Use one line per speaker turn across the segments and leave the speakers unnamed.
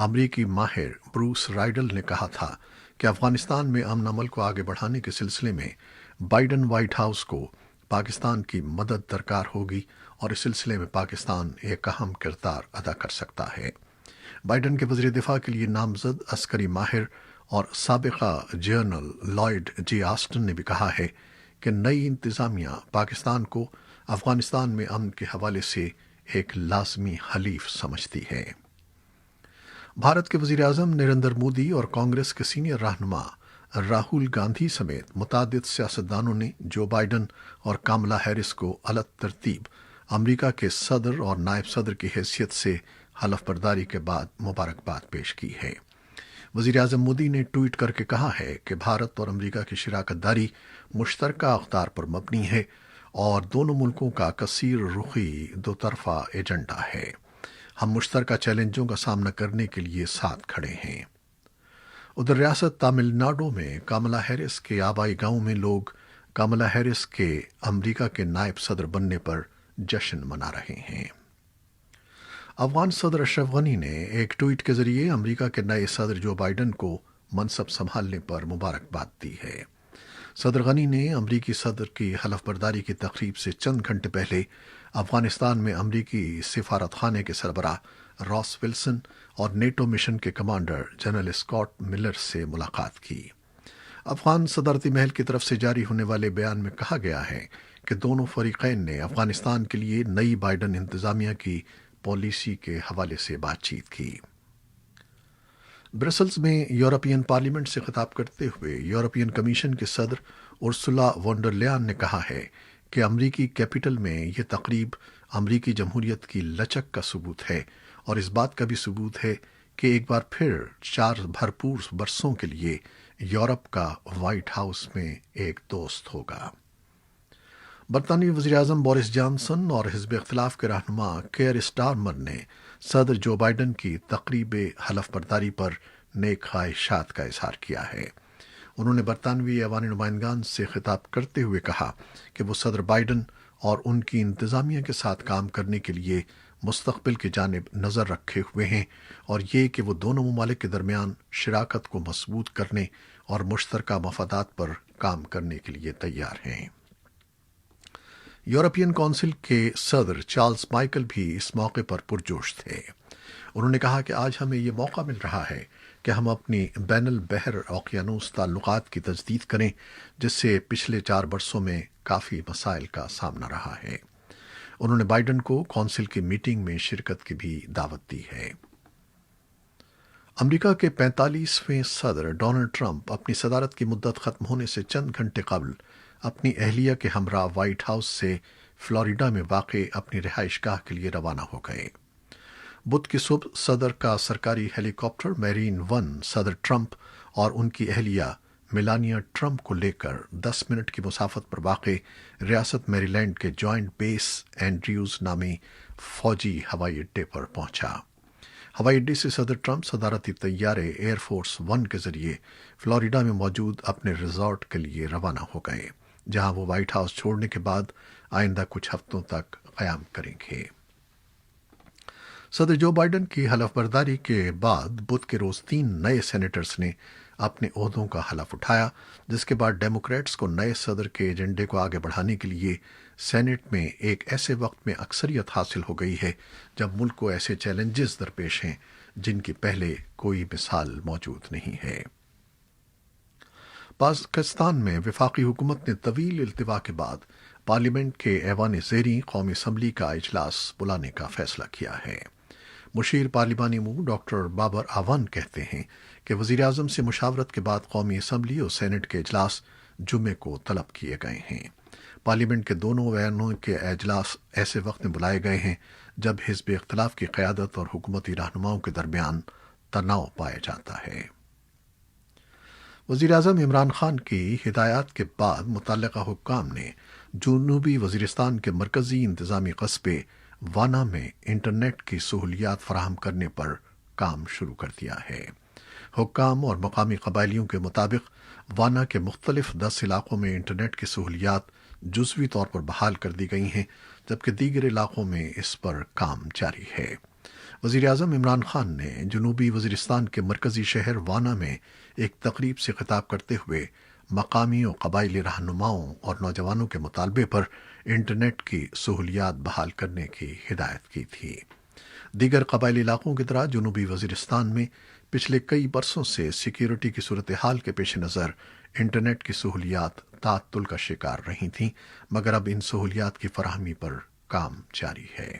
امریکی ماہر بروس رائڈل نے کہا تھا کہ افغانستان میں امن عمل کو آگے بڑھانے کے سلسلے میں بائیڈن وائٹ ہاؤس کو پاکستان کی مدد درکار ہوگی اور اس سلسلے میں پاکستان ایک اہم کردار ادا کر سکتا ہے۔ بائیڈن کے وزیر دفاع کے لیے نامزد عسکری ماہر اور سابقہ جنرل لائیڈ جے آسٹن نے بھی کہا ہے کہ نئی انتظامیہ پاکستان کو افغانستان میں امن کے حوالے سے ایک لازمی حلیف سمجھتی ہے۔ بھارت کے وزیر اعظم نریندر مودی اور کانگریس کے سینئر رہنما راہل گاندھی سمیت متعدد سیاستدانوں نے جو بائیڈن اور کاملا ہیرس کو الگ ترتیب امریکہ کے صدر اور نائب صدر کی حیثیت سے حلف برداری کے بعد مبارکباد پیش کی ہے۔ وزیر اعظم مودی نے ٹویٹ کر کے کہا ہے کہ بھارت اور امریکہ کی شراکت داری مشترکہ اقدار پر مبنی ہے اور دونوں ملکوں کا کثیر رخی دو طرفہ ایجنڈا ہے۔ ہم مشترکہ چیلنجوں کا سامنا کرنے کے لیے ساتھ کھڑے ہیں۔ ادھر ریاست تامل ناڈو میں کاملا ہیرس کے آبائی گاؤں میں لوگ کاملا ہیرس کے امریکہ کے نائب صدر بننے پر جشن منا رہے ہیں۔ افغان صدر اشرف غنی نے ایک ٹویٹ کے ذریعے امریکہ کے نئے صدر جو بائیڈن کو منصب سنبھالنے پر مبارکباد دی ہے۔ صدر غنی نے امریکی صدر کی حلف برداری کی تقریب سے چند گھنٹے پہلے افغانستان میں امریکی سفارت خانے کے سربراہ راس ولسن اور نیٹو مشن کے کمانڈر جنرل اسکاٹ ملر سے ملاقات کی۔ افغان صدارتی محل کی طرف سے جاری ہونے والے بیان میں کہا گیا ہے کہ دونوں فریقین نے افغانستان کے لیے نئی بائیڈن انتظامیہ کی پالیسی کے حوالے سے بات چیت کی۔ برسلز میں یورپین پارلیمنٹ سے خطاب کرتے ہوئے یورپین کمیشن کے صدر ارسولا وان ڈر لیان نے کہا ہے کہ امریکی کیپٹل میں یہ تقریب امریکی جمہوریت کی لچک کا ثبوت ہے اور اس بات کا بھی ثبوت ہے کہ ایک بار پھر 4 بھرپور برسوں کے لیے یورپ کا وائٹ ہاؤس میں ایک دوست ہوگا۔ برطانوی وزیر اعظم بورس جانسن اور حزب اختلاف کے رہنما کیئر اسٹارمر نے صدر جو بائیڈن کی تقریب حلف برداری پر نیک خواہشات کا اظہار کیا ہے۔ انہوں نے برطانوی ایوان نمائندگان سے خطاب کرتے ہوئے کہا کہ وہ صدر بائیڈن اور ان کی انتظامیہ کے ساتھ کام کرنے کے لیے مستقبل کی جانب نظر رکھے ہوئے ہیں اور یہ کہ وہ دونوں ممالک کے درمیان شراکت کو مضبوط کرنے اور مشترکہ مفادات پر کام کرنے کے لیے تیار ہیں۔ یورپین کونسل کے صدر چارلز مائیکل بھی اس موقع پر پرجوش تھے۔ انہوں نے کہا کہ آج ہمیں یہ موقع مل رہا ہے کہ ہم اپنی بین البحر اوقیانوس تعلقات کی تجدید کریں جس سے پچھلے 4 برسوں میں کافی مسائل کا سامنا رہا ہے۔ انہوں نے بائیڈن کو کونسل کی میٹنگ میں شرکت کی بھی دعوت دی ہے۔ امریکہ کے 45ویں صدر ڈونلڈ ٹرمپ اپنی صدارت کی مدت ختم ہونے سے چند گھنٹے قبل اپنی اہلیہ کے ہمراہ وائٹ ہاؤس سے فلوریڈا میں واقع اپنی رہائش گاہ کے لیے روانہ ہو گئے۔ بدھ کی صبح صدر کا سرکاری ہیلی کاپٹر میرین ون صدر ٹرمپ اور ان کی اہلیہ میلانیا ٹرمپ کو لے کر 10 منٹ کی مسافت پر واقع ریاست میری لینڈ کے جوائنٹ بیس اینڈریوز نامی فوجی ہوائی اڈے پر پہنچا۔ ہوائی اڈے سے صدر ٹرمپ صدارتی طیارے ایئر فورس 1 کے ذریعے فلوریڈا میں موجود اپنے ریزارٹ کے لیے روانہ ہو گئے، جہاں وہ وائٹ ہاؤس چھوڑنے کے بعد آئندہ کچھ ہفتوں تک قیام کریں گے۔ صدر جو بائیڈن کی حلف برداری کے بعد بدھ کے روز 3 نئے سینیٹرز نے اپنے عہدوں کا حلف اٹھایا، جس کے بعد ڈیموکریٹس کو نئے صدر کے ایجنڈے کو آگے بڑھانے کے لیے سینٹ میں ایک ایسے وقت میں اکثریت حاصل ہو گئی ہے جب ملک کو ایسے چیلنجز درپیش ہیں جن کی پہلے کوئی مثال موجود نہیں ہے۔ پاکستان میں وفاقی حکومت نے طویل التوا کے بعد پارلیمنٹ کے ایوان زیریں قومی اسمبلی کا اجلاس بلانے کا فیصلہ کیا ہے۔ مشیر پارلیمانی امور ڈاکٹر بابر اعوان کہتے ہیں کہ وزیر اعظم سے مشاورت کے بعد قومی اسمبلی اور سینٹ کے اجلاس جمعے کو طلب کیے گئے ہیں۔ پارلیمنٹ کے دونوں ایوانوں کے اجلاس ایسے وقت میں بلائے گئے ہیں جب حزب اختلاف کی قیادت اور حکومتی رہنماؤں کے درمیان تناؤ پایا جاتا ہے۔ وزیر اعظم عمران خان کی ہدایات کے بعد متعلقہ حکام نے جنوبی وزیرستان کے مرکزی انتظامی قصبے وانا میں انٹرنیٹ کی سہولیات فراہم کرنے پر کام شروع کر دیا ہے۔ حکام اور مقامی قبائلیوں کے مطابق وانا کے مختلف 10 علاقوں میں انٹرنیٹ کی سہولیات جزوی طور پر بحال کر دی گئی ہیں، جبکہ دیگر علاقوں میں اس پر کام جاری ہے۔ وزیر اعظم عمران خان نے جنوبی وزیرستان کے مرکزی شہر وانا میں ایک تقریب سے خطاب کرتے ہوئے مقامی و قبائلی رہنماؤں اور نوجوانوں کے مطالبے پر انٹرنیٹ کی سہولیات بحال کرنے کی ہدایت کی تھی۔ دیگر قبائلی علاقوں کی طرح جنوبی وزیرستان میں پچھلے کئی برسوں سے سیکیورٹی کی صورتحال کے پیش نظر انٹرنیٹ کی سہولیات تعطل کا شکار رہی تھیں، مگر اب ان سہولیات کی فراہمی پر کام جاری ہے۔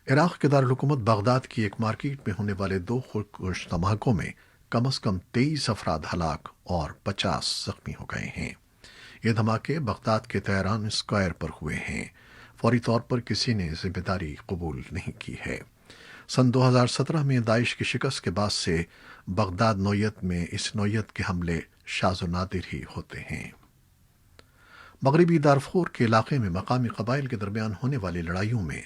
عراق کے دارالحکومت بغداد کی ایک مارکیٹ میں ہونے والے 2 خودکش دھماکوں میں کم از کم 23 افراد ہلاک اور 50 زخمی ہو گئے ہیں۔ یہ دھماکے بغداد کے تہران اسکوائر پر ہوئے ہیں۔ فوری طور پر کسی نے ذمہ داری قبول نہیں کی ہے۔ سن 2017 میں داعش کی شکست کے بعد سے بغداد نوعیت میں اس نوعیت کے حملے شاذ و نادر ہی ہوتے ہیں۔ مغربی دارفور کے علاقے میں مقامی قبائل کے درمیان ہونے والی لڑائیوں میں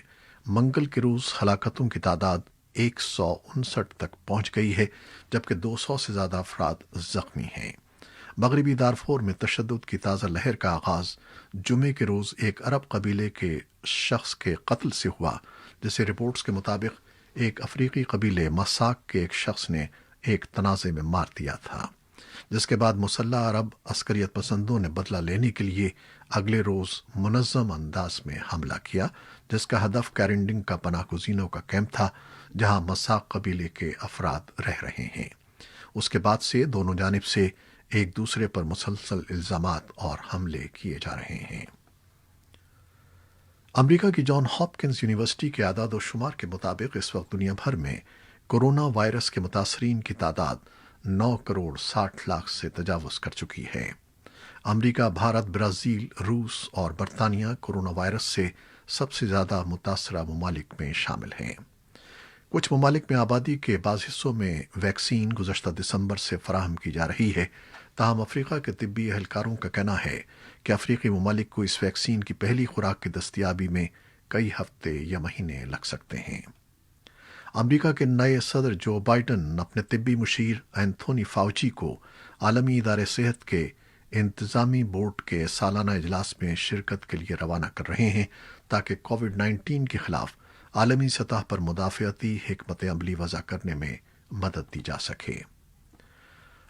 منگل کے روز ہلاکتوں کی تعداد 159 تک پہنچ گئی ہے، جبکہ 200 سے زیادہ افراد زخمی ہیں۔ مغربی دارفور میں تشدد کی تازہ لہر کا آغاز جمعے کے روز ایک عرب قبیلے کے شخص کے قتل سے ہوا، جسے رپورٹس کے مطابق ایک افریقی قبیلے مساک کے ایک شخص نے ایک تنازع میں مار دیا تھا، جس کے بعد مسلح عرب عسکریت پسندوں نے بدلہ لینے کے لیے اگلے روز منظم انداز میں حملہ کیا، جس کا ہدف کیرنڈنگ کا پناہ گزینوں کا کیمپ تھا، جہاں مساک قبیلے کے افراد رہ رہے ہیں۔ اس کے بعد سے دونوں جانب سے ایک دوسرے پر مسلسل الزامات اور حملے کیے جا رہے ہیں۔ امریکہ کی جان ہاپکنز یونیورسٹی کے اعداد و شمار کے مطابق اس وقت دنیا بھر میں کورونا وائرس کے متاثرین کی تعداد 9 کروڑ 60 لاکھ سے تجاوز کر چکی ہے۔ امریکہ، بھارت، برازیل، روس اور برطانیہ کورونا وائرس سے سب سے زیادہ متاثرہ ممالک میں شامل ہیں۔ کچھ ممالک میں آبادی کے بعض حصوں میں ویکسین گزشتہ دسمبر سے فراہم کی جا رہی ہے، تاہم افریقہ کے طبی اہلکاروں کا کہنا ہے کہ افریقی ممالک کو اس ویکسین کی پہلی خوراک کی دستیابی میں کئی ہفتے یا مہینے لگ سکتے ہیں۔ امریکہ کے نئے صدر جو بائیڈن اپنے طبی مشیر اینتھونی فاؤچی کو عالمی ادارے صحت کے انتظامی بورڈ کے سالانہ اجلاس میں شرکت کے لیے روانہ کر رہے ہیں، تاکہ کووڈ-19 کے خلاف عالمی سطح پر مدافعتی حکمت عملی وضع کرنے میں مدد دی جا سکے۔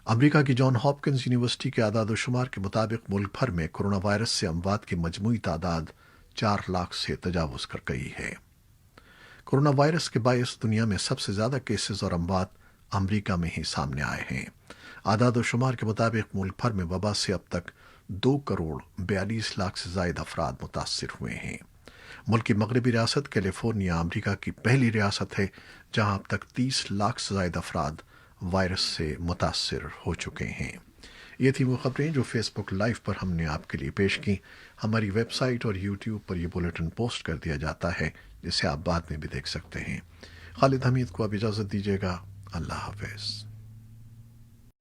امریکہ کی جان ہاپکنز یونیورسٹی کے اعداد و شمار کے مطابق ملک بھر میں کورونا وائرس سے اموات کی مجموعی تعداد 4 لاکھ سے تجاوز کر گئی ہے۔ کورونا وائرس کے باعث دنیا میں سب سے زیادہ کیسز اور اموات امریکہ میں ہی سامنے آئے ہیں۔ اعداد و شمار کے مطابق ملک بھر میں وبا سے اب تک 2 کروڑ 42 لاکھ سے زائد افراد متاثر ہوئے ہیں۔ ملک کی مغربی ریاست کیلیفورنیا امریکہ کی پہلی ریاست ہے جہاں اب تک 30 لاکھ سے زائد افراد وائرس سے متاثر ہو چکے ہیں۔ یہ تھی وہ خبریں جو فیس بک لائیو پر ہم نے آپ کے لیے پیش کی۔ ہماری ویب سائٹ اور یوٹیوب پر یہ بلیٹن پوسٹ کر دیا جاتا ہے، جسے آپ بعد میں بھی دیکھ سکتے ہیں۔ خالد حمید کو اب اجازت دیجیے گا۔ اللہ حافظ۔